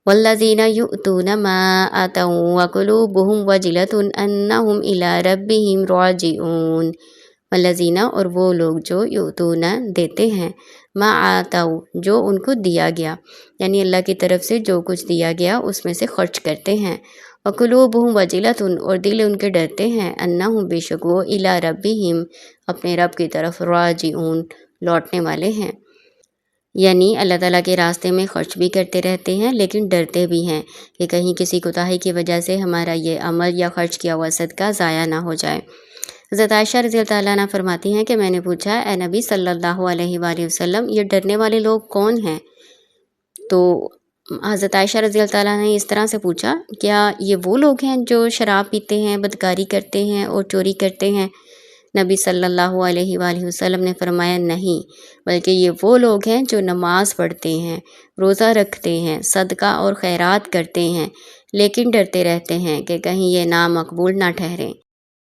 والذین یؤتون ما آتوا وقلوبہم وجلۃ انہم الی ربہم راجعون۔ والذین، اور وہ لوگ جو یؤتون دیتے ہیں، ما آتوا جو ان کو دیا گیا، یعنی اللہ کی طرف سے جو کچھ دیا گیا اس میں سے خرچ کرتے ہیں، وقلوبہم وجلۃ، اور دل ان کے ڈرتے ہیں، انہم بے شک وہ، الی ربہم اپنے رب کی طرف، راجعون لوٹنے والے ہیں، یعنی اللہ تعالیٰ کے راستے میں خرچ بھی کرتے رہتے ہیں لیکن ڈرتے بھی ہیں کہ کہیں کسی کوتاہی کی وجہ سے ہمارا یہ عمل یا خرچ کیا ہوا صدقہ ضائع نہ ہو جائے۔ حضرت عائشہ رضی اللہ تعالیٰ عنہ فرماتی ہیں کہ میں نے پوچھا، اے نبی صلی اللہ علیہ وآلہ وسلم، یہ ڈرنے والے لوگ کون ہیں؟ تو حضرت عائشہ رضی اللہ تعالیٰ نے اس طرح سے پوچھا، کیا یہ وہ لوگ ہیں جو شراب پیتے ہیں، بدکاری کرتے ہیں اور چوری کرتے ہیں؟ نبی صلی اللہ علیہ وآلہ وسلم نے فرمایا نہیں، بلکہ یہ وہ لوگ ہیں جو نماز پڑھتے ہیں، روزہ رکھتے ہیں، صدقہ اور خیرات کرتے ہیں، لیکن ڈرتے رہتے ہیں کہ کہیں یہ نامقبول نہ ٹھہریں۔